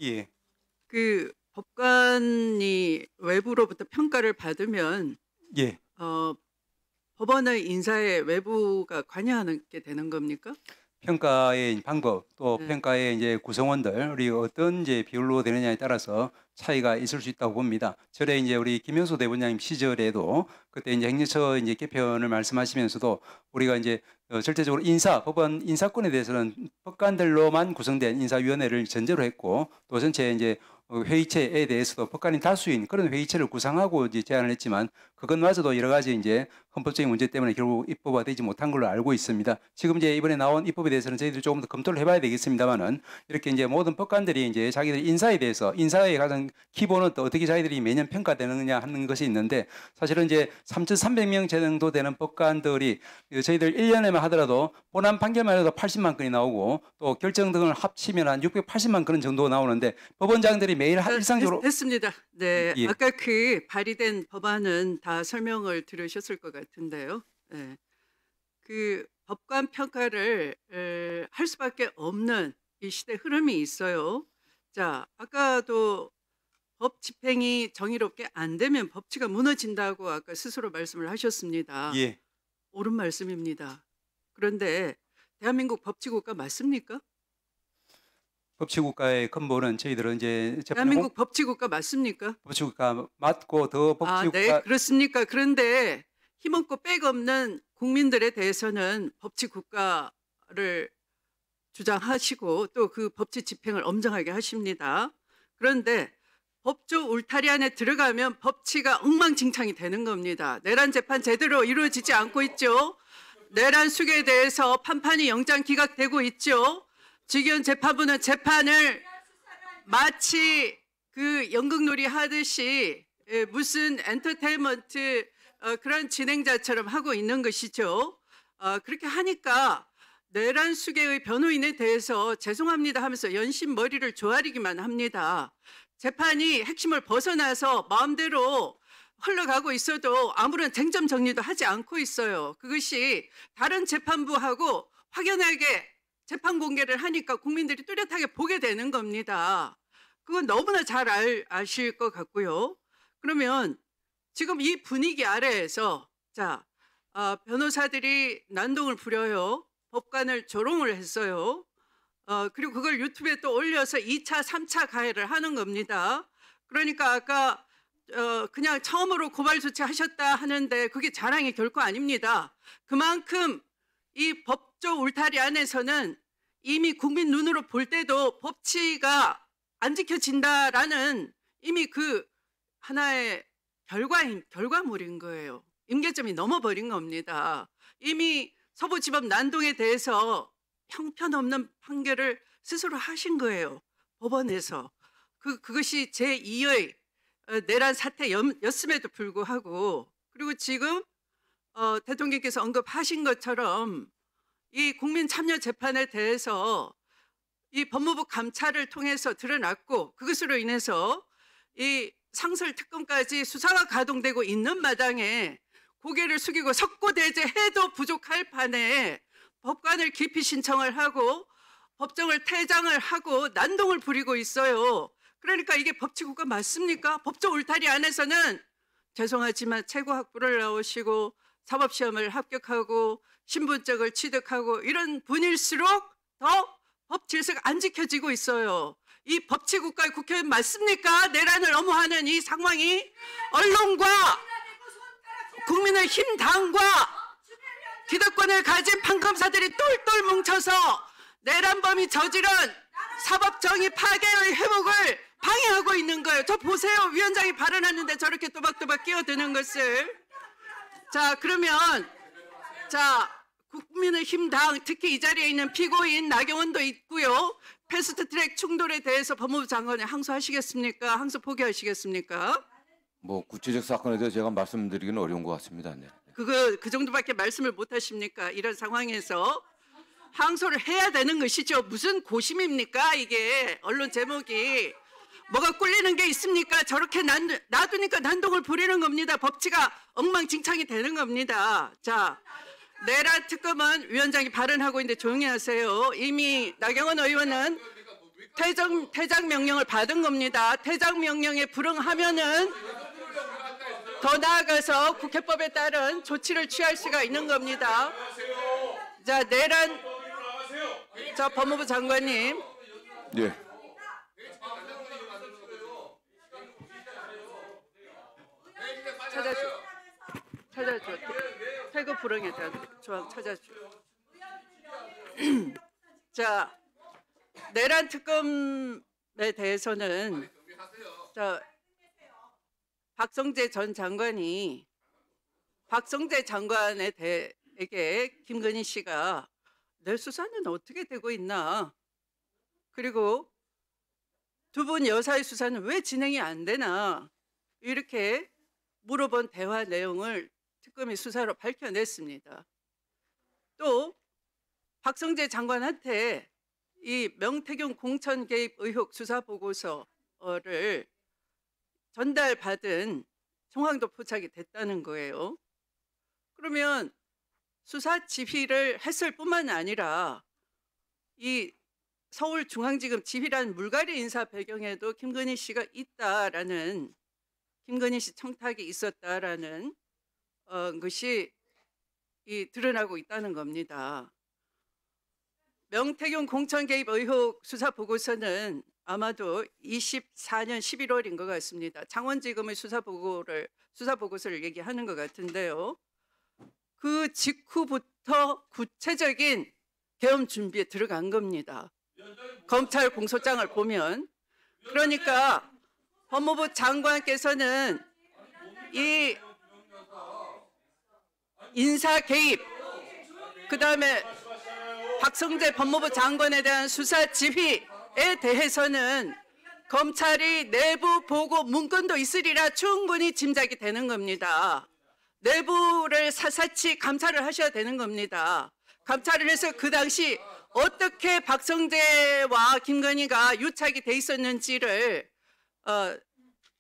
예, 그 법관이 외부로부터 평가를 받으면 예. 어, 법원의 인사에 외부가 관여하게 되는 겁니까? 평가의 방법 또 네. 평가의 이제 구성원들이 어떤 이제 비율로 되느냐에 따라서 차이가 있을 수 있다고 봅니다. 전에 이제 우리 김현수 대법원장님 시절에도 그때 이제 행정처 이제 개편을 말씀하시면서도 우리가 이제 절대적으로 법원 인사권에 대해서는 법관들로만 구성된 인사위원회를 전제로 했고 또 전체 이제 회의체에 대해서도 법관이 다수인 그런 회의체를 구성하고 이제 제안을 했지만 그것마저도 여러 가지 이제 헌법적인 문제 때문에 결국 입법화되지 못한 걸로 알고 있습니다. 지금 이제 이번에 나온 입법에 대해서는 저희들이 조금 더 검토를 해봐야 되겠습니다만은 이렇게 이제 모든 법관들이 이제 자기들 인사에 대해서 인사의 가장 기본은 또 어떻게 자기들이 매년 평가되느냐 하는 것이 있는데 사실은 이제 3,300명 정도 되는 법관들이 저희들 1년에만 하더라도 본안 판결만 해도 80만 건이 나오고 또 결정 등을 합치면 한 680만 건 정도 나오는데 법원장들이 매일 일상적으로 됐습니다. 네, 예. 아까 그 발의된 법안은 다 설명을 들으셨을 것 같은데요. 네. 그 법관 평가를 할 수밖에 없는 이 시대 흐름이 있어요. 자, 아까도 법 집행이 정의롭게 안 되면 법치가 무너진다고 아까 스스로 말씀을 하셨습니다. 예. 옳은 말씀입니다. 그런데 대한민국 법치국가 맞습니까? 법치국가의 근본은 저희들은 이제 대한민국 법치국가 맞습니까? 법치국가 맞고 더 아, 네, 법치국가 그렇습니까? 그런데 힘없고 빽없는 국민들에 대해서는 법치국가를 주장하시고 또 그 법치 집행을 엄정하게 하십니다. 그런데 법조 울타리 안에 들어가면 법치가 엉망진창이 되는 겁니다. 내란 재판 제대로 이루어지지 않고 있죠. 내란 수계에 대해서 판판이 영장 기각되고 있죠. 지기현 재판부는 재판을 마치 그 연극놀이 하듯이 무슨 엔터테인먼트 그런 진행자처럼 하고 있는 것이죠. 그렇게 하니까 내란 수계의 변호인에 대해서 죄송합니다 하면서 연신 머리를 조아리기만 합니다. 재판이 핵심을 벗어나서 마음대로 흘러가고 있어도 아무런 쟁점 정리도 하지 않고 있어요. 그것이 다른 재판부하고 확연하게 재판 공개를 하니까 국민들이 뚜렷하게 보게 되는 겁니다. 그건 너무나 잘 아실 것 같고요. 그러면 지금 이 분위기 아래에서 변호사들이 난동을 부려요. 법관을 조롱을 했어요. 그리고 그걸 유튜브에 또 올려서 2차, 3차 가해를 하는 겁니다. 그러니까 아까 그냥 처음으로 고발 조치하셨다 하는데 그게 자랑이 결코 아닙니다. 그만큼 이 법조 울타리 안에서는 이미 국민 눈으로 볼 때도 법치가 안 지켜진다라는 이미 그 하나의 결과물인 거예요. 임계점이 넘어버린 겁니다. 이미 서부지법 난동에 대해서 형편없는 판결을 스스로 하신 거예요. 법원에서. 그것이 제2의 내란 사태였음에도 불구하고 그리고 지금 대통령께서 언급하신 것처럼 이 국민참여재판에 대해서 이 법무부 감찰을 통해서 드러났고 그것으로 인해서 이 상설특검까지 수사가 가동되고 있는 마당에 고개를 숙이고 석고대죄해도 부족할 판에 법관을 기피 신청을 하고 법정을 퇴장을 하고 난동을 부리고 있어요. 그러니까 이게 법치국가 맞습니까? 법조 울타리 안에서는 죄송하지만 최고학부를 나오시고 사법시험을 합격하고 신분증을 취득하고 이런 분일수록 더 법 질서가 안 지켜지고 있어요. 이 법치국가의 국회의원 맞습니까? 내란을 엄호하는 이 상황이 언론과 국민의힘 당과 기득권을 가진 판검사들이 똘똘 뭉쳐서 내란범이 저지른 사법정의 파괴의 회복을 방해하고 있는 거예요. 저 보세요. 위원장이 발언하는데 저렇게 또박또박 끼어드는 것을. 그러면 국민의힘 당 특히 이 자리에 있는 피고인 나경원도 있고요. 패스트트랙 충돌에 대해서 법무부 장관에 항소하시겠습니까? 항소 포기하시겠습니까? 뭐 구체적 사건에 대해서 제가 말씀드리기는 어려운 것 같습니다. 네. 그 정도밖에 말씀을 못 하십니까? 이런 상황에서 항소를 해야 되는 것이죠. 무슨 고심입니까? 이게 언론 제목이 뭐가 꿀리는 게 있습니까? 저렇게 놔두니까 난동을 부리는 겁니다. 법치가 엉망진창이 되는 겁니다. 내란 특검은 위원장이 발언하고 있는데 조용히 하세요. 이미 나경원 의원은 퇴장 명령을 받은 겁니다. 퇴장 명령에 불응하면은 더 나아가서 국회법에 따른 조치를 취할 수가 있는 겁니다. 자, 내란, 자, 법무부 장관님. 예. 찾아줘. 퇴거 불응에 대한 조항 찾아줘. 자, 내란 특검에 대해서는 자, 박성재 전 장관이 박성재 장관에게 김건희 씨가 내 수사는 어떻게 되고 있나, 그리고 두 분 여사의 수사는 왜 진행이 안 되나, 이렇게 물어본 대화 내용을 특검이 수사로 밝혀냈습니다. 또 박성재 장관한테 이 명태균 공천 개입 의혹 수사 보고서를 전달받은 정황도 포착이 됐다는 거예요. 그러면 수사 지휘를 했을 뿐만 아니라 이 서울중앙지검 지휘란 물갈이 인사 배경에도 김건희 씨가 있다라는, 김건희 씨 청탁이 있었다라는 것이 드러나고 있다는 겁니다. 명태균 공천 개입 의혹 수사 보고서는 아마도 24년 11월인 것 같습니다. 창원지검의 수사 보고서를 얘기하는 것 같은데요. 그 직후부터 구체적인 계엄 준비에 들어간 겁니다. 검찰 공소장을 보면. 그러니까 법무부 장관께서는 이 인사 개입, 그다음에 박성재 법무부 장관에 대한 수사 지휘에 대해서는 검찰이 내부 보고 문건도 있으리라 충분히 짐작이 되는 겁니다. 내부를 샅샅이 감찰을 하셔야 되는 겁니다. 감찰을 해서 그 당시 어떻게 박성재와 김건희가 유착이 돼 있었는지를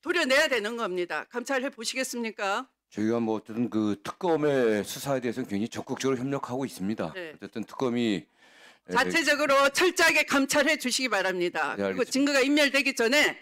도려내야 되는 겁니다. 감찰해 보시겠습니까? 저희가 뭐 어쨌든 그 특검의 수사에 대해서는 굉장히 적극적으로 협력하고 있습니다. 네. 어쨌든 특검이 자체적으로 철저하게 감찰해 주시기 바랍니다. 네, 그리고 알겠습니다. 증거가 인멸되기 전에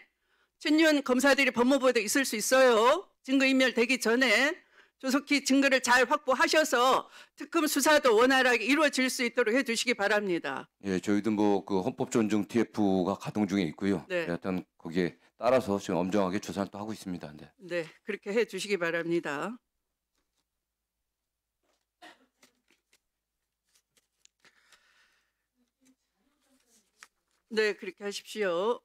친윤 검사들이 법무부에도 있을 수 있어요. 증거 인멸되기 전에 조속히 증거를 잘 확보하셔서 특검 수사도 원활하게 이루어질 수 있도록 해주시기 바랍니다. 예, 저희도 뭐 그 헌법 존중 TF가 가동 중에 있고요. 네. 일단 거기에 따라서 지금 엄정하게 조사를 또 하고 있습니다. 네. 네, 그렇게 해주시기 바랍니다. 네, 그렇게 하십시오.